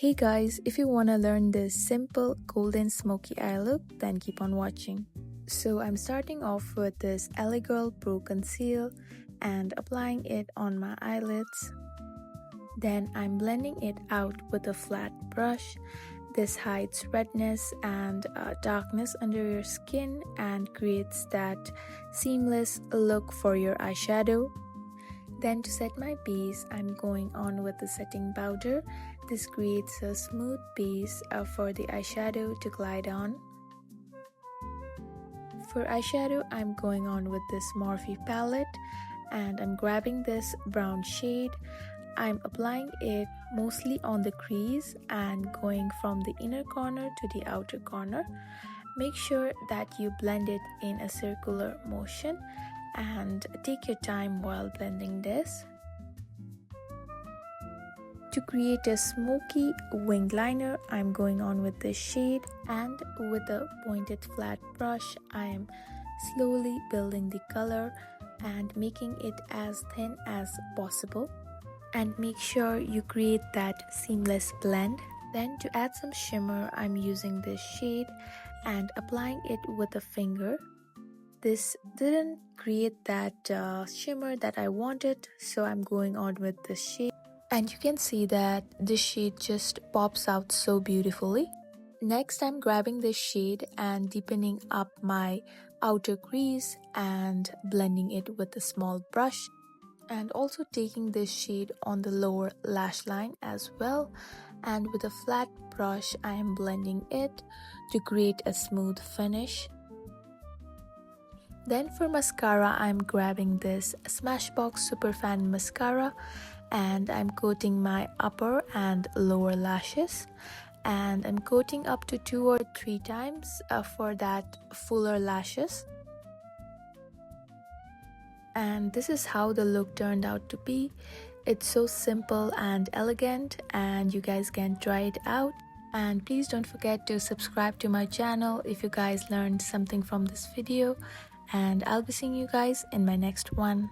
Hey guys, if you wanna learn this simple golden smoky eye look, then keep on watching. So I'm starting off with this LA Girl Pro Conceal and applying it on my eyelids. Then I'm blending it out with a flat brush. This hides redness and darkness under your skin and creates that seamless look for your eyeshadow. Then to set my base, I'm going on with the setting powder. This creates a smooth base for the eyeshadow to glide on. For eyeshadow, I'm going on with this Morphe palette and I'm grabbing this brown shade. I'm applying it mostly on the crease and going from the inner corner to the outer corner. Make sure that you blend it in a circular motion and take your time while blending this. To create a smoky wing liner, I'm going on with this shade, and with a pointed flat brush, I am slowly building the color and making it as thin as possible. And make sure you create that seamless blend. Then to add some shimmer, I'm using this shade and applying it with a finger. This didn't create that shimmer that I wanted, so I'm going on with this shade. And you can see that this shade just pops out so beautifully. Next, I'm grabbing this shade and deepening up my outer crease and blending it with a small brush. And also taking this shade on the lower lash line as well. And with a flat brush, I am blending it to create a smooth finish. Then for mascara, I'm grabbing this Smashbox Superfan mascara and I'm coating my upper and lower lashes, and I'm coating up to 2 or 3 times for that fuller lashes. And this is how the look turned out to be. It's so simple and elegant, and you guys can try it out. And please don't forget to subscribe to my channel if you guys learned something from this video, and I'll be seeing you guys in my next one.